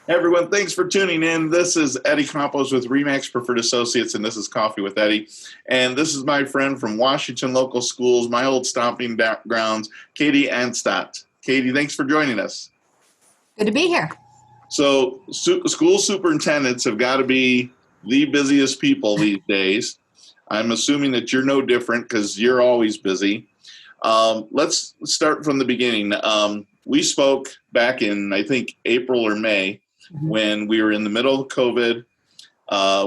Hey everyone, thanks for tuning in. This is Eddie Campos with Remax Preferred Associates, and this is Coffee with Eddie. And this is my friend from Washington Local Schools, my old stomping grounds, Kadee Anstadt. Kadee, thanks for joining us. Good to be here. So school superintendents have got to be the busiest people these days. I'm assuming that you're no different because you're always busy. Let's start from the beginning. We spoke back in, I think, April or May, when we were in the middle of COVID.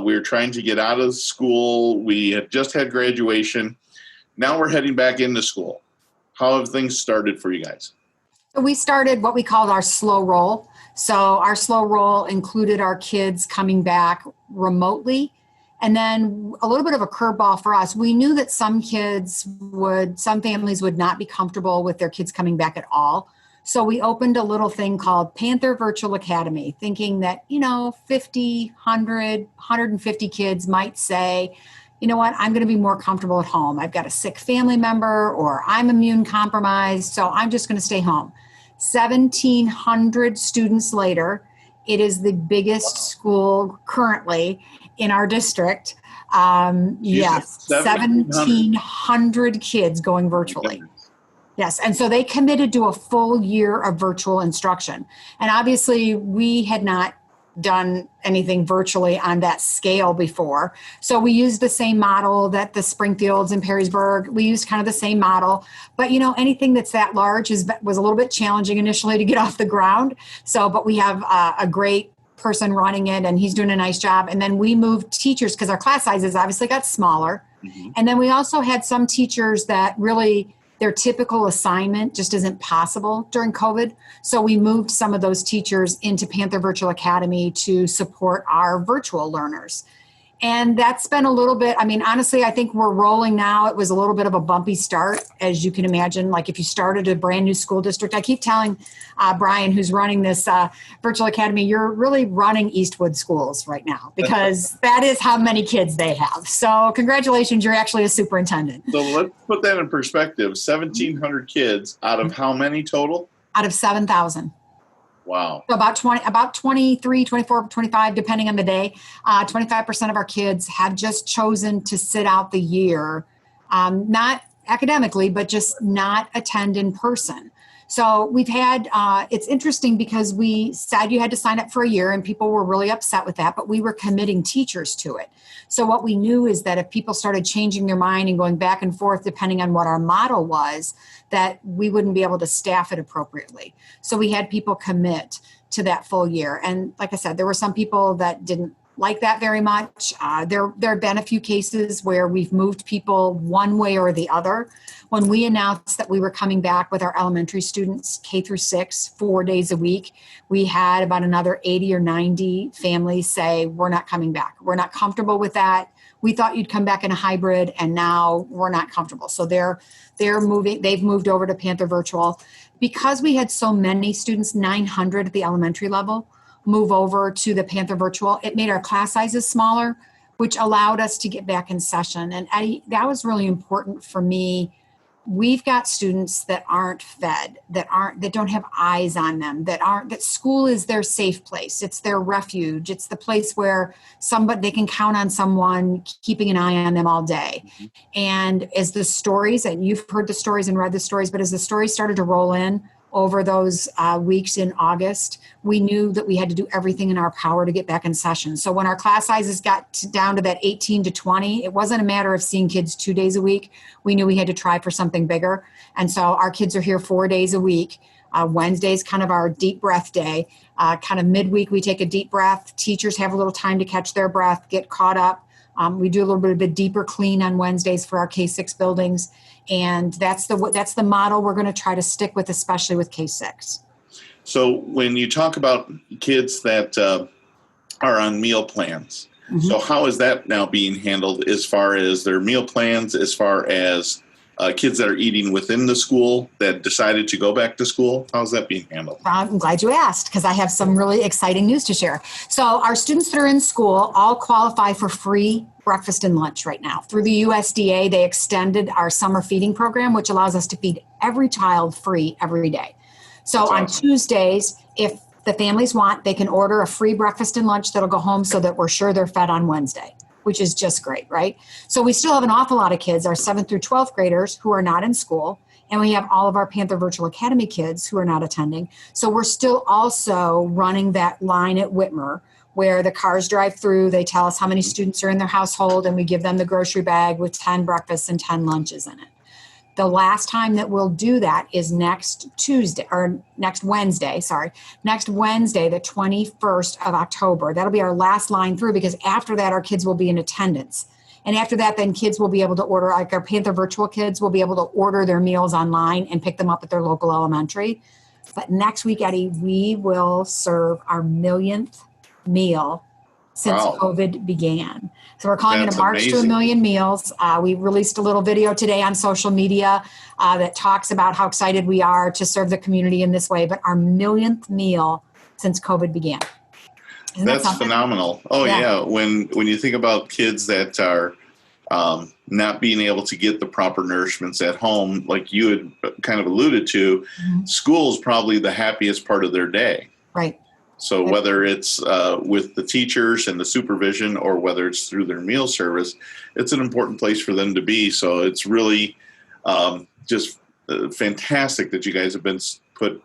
We were trying to get out of school. We had just had graduation. Now we're heading back into school. How have things started for you guys? So we started what we called our slow roll. So our slow roll included our kids coming back remotely. And then a little bit of a curveball for us. We knew that some families would not be comfortable with their kids coming back at all. So we opened a little thing called Panther Virtual Academy, thinking that, 50, 100, 150 kids might say, you know what, I'm going to be more comfortable at home. I've got a sick family member or I'm immune compromised, so I'm just going to stay home. 1,700 students later, it is the biggest school currently in our district. Yes, 1,700 kids going virtually. Yes, and so they committed to a full year of virtual instruction. And obviously, we had not done anything virtually on that scale before. So we used the same model that the Springfields and Perrysburg, we used kind of the same model. But, anything that's that large was a little bit challenging initially to get off the ground. But we have a great person running it, and he's doing a nice job. And then we moved teachers because our class sizes obviously got smaller. Mm-hmm. And then we also had some teachers that really their typical assignment just isn't possible during COVID. So we moved some of those teachers into Panther Virtual Academy to support our virtual learners. And that's been a little bit, honestly, I think we're rolling now. It was a little bit of a bumpy start, as you can imagine. Like if you started a brand new school district, I keep telling Brian, who's running this virtual academy, you're really running Eastwood schools right now because that is how many kids they have. So congratulations, you're actually a superintendent. So let's put that in perspective. 1,700 kids out of how many total? Out of 7,000. Wow. So about 23, 24, 25, depending on the day, 25% of our kids have just chosen to sit out the year, not academically, but just not attend in person. So we've had, it's interesting because we said you had to sign up for a year and people were really upset with that, but we were committing teachers to it. So what we knew is that if people started changing their mind and going back and forth, depending on what our model was, that we wouldn't be able to staff it appropriately. So we had people commit to that full year. And like I said, there were some people that didn't like that very much. There have been a few cases where we've moved people one way or the other. When we announced that we were coming back with our elementary students, K through 6, 4 days a week, we had about another 80 or 90 families say, we're not coming back. We're not comfortable with that. We thought you'd come back in a hybrid, and now we're not comfortable. So they've moved over to Panther Virtual. Because we had so many students, 900 at the elementary level, move over to the Panther Virtual, it made our class sizes smaller, which allowed us to get back in session. And Eddie, that was really important for me. We've got students that aren't fed, that don't have eyes on them, that school is their safe place. It's their refuge. It's the place where they can count on someone keeping an eye on them all day. Mm-hmm. And as the stories, and you've heard the stories and read the stories, but as the stories started to roll in over those weeks in August, we knew that we had to do everything in our power to get back in session. So when our class sizes got down to that 18 to 20, it wasn't a matter of seeing kids 2 days a week. We knew we had to try for something bigger. And so our kids are here 4 days a week. Wednesday's kind of our deep breath day. Kind of midweek, we take a deep breath. Teachers have a little time to catch their breath, get caught up. We do a little bit of a deeper clean on Wednesdays for our K-6 buildings. And that's the model we're going to try to stick with, especially with K-6. So when you talk about kids that are on meal plans, mm-hmm. So how is that now being handled as far as their meal plans, as far as kids that are eating within the school that decided to go back to school? How's that being handled? I'm glad you asked because I have some really exciting news to share. So our students that are in school all qualify for free breakfast and lunch right now. Through the USDA, they extended our summer feeding program, which allows us to feed every child free every day. So on Tuesdays, if the families want, they can order a free breakfast and lunch that'll go home so that we're sure they're fed on Wednesday, which is just great, right? So we still have an awful lot of kids, our 7th through 12th graders who are not in school, and we have all of our Panther Virtual Academy kids who are not attending. So we're still also running that line at Whitmer where the cars drive through, they tell us how many students are in their household, and we give them the grocery bag with 10 breakfasts and 10 lunches in it. The last time that we'll do that is next Wednesday, the 21st of October. That'll be our last line through, because after that, our kids will be in attendance. And after that, then kids will be able to order, like our Panther Virtual kids will be able to order their meals online and pick them up at their local elementary. But next week, Eddie, we will serve our 1,000,000th meal since COVID began. So we're calling it a March to 1,000,000 meals. We released a little video today on social media that talks about how excited we are to serve the community in this way, but our 1,000,000th meal since COVID began. That's phenomenal. Oh yeah. When you think about kids that are not being able to get the proper nourishments at home, like you had kind of alluded to, school is probably the happiest part of their day. Right. So whether it's with the teachers and the supervision, or whether it's through their meal service, it's an important place for them to be. So it's really just fantastic that you guys have been put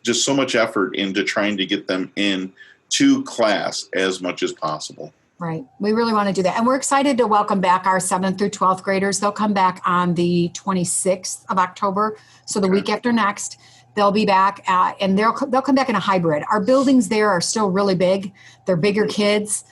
just so much effort into trying to get them in to class as much as possible. Right. We really want to do that. And we're excited to welcome back our 7th through 12th graders. They'll come back on the 26th of October. So the week after next. They'll be back and they'll come back in a hybrid. Our buildings there are still really big. They're bigger kids.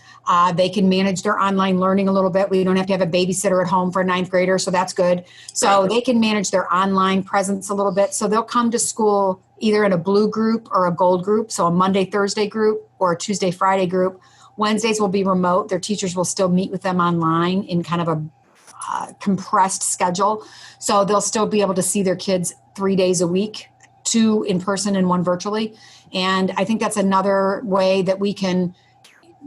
They can manage their online learning a little bit. We don't have to have a babysitter at home for a 9th grader, so that's good. So they can manage their online presence a little bit. So they'll come to school either in a blue group or a gold group, so a Monday, Thursday group or a Tuesday, Friday group. Wednesdays will be remote. Their teachers will still meet with them online in kind of a compressed schedule. So they'll still be able to see their kids 3 days a week, 2 in person and 1 virtually. And I think that's another way that we can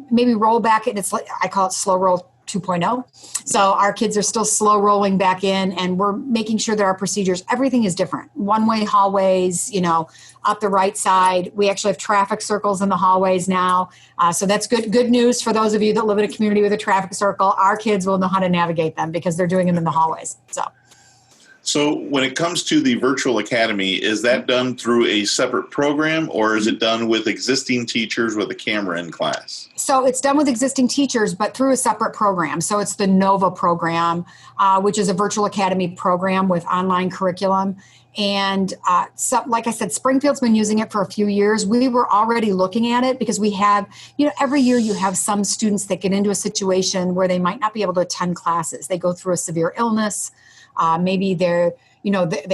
maybe roll back it. It's like, I call it slow roll 2.0. So our kids are still slow rolling back in, and we're making sure that our procedures, everything is different. One-way hallways, up the right side. We actually have traffic circles in the hallways now. So that's good news for those of you that live in a community with a traffic circle. Our kids will know how to navigate them because they're doing them in the hallways. So when it comes to the virtual academy, is that done through a separate program, or is it done with existing teachers with a camera in class? So it's done with existing teachers, but through a separate program. So it's the NOVA program, which is a virtual academy program with online curriculum. And like I said, Springfield's been using it for a few years. We were already looking at it because we have, every year you have some students that get into a situation where they might not be able to attend classes. They go through a severe illness. Maybe they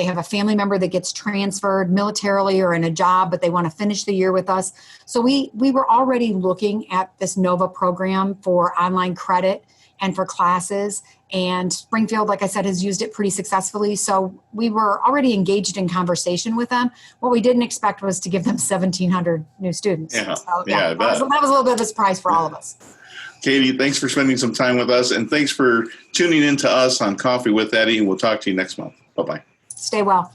have a family member that gets transferred militarily or in a job, but they want to finish the year with us. So we were already looking at this NOVA program for online credit and for classes. And Springfield, like I said, has used it pretty successfully. So we were already engaged in conversation with them. What we didn't expect was to give them 1,700 new students. Yeah, so, I bet. That was a little bit of a surprise for all of us. Kadee, thanks for spending some time with us, and thanks for tuning in to us on Coffee with Eddie. We'll talk to you next month. Bye-bye. Stay well.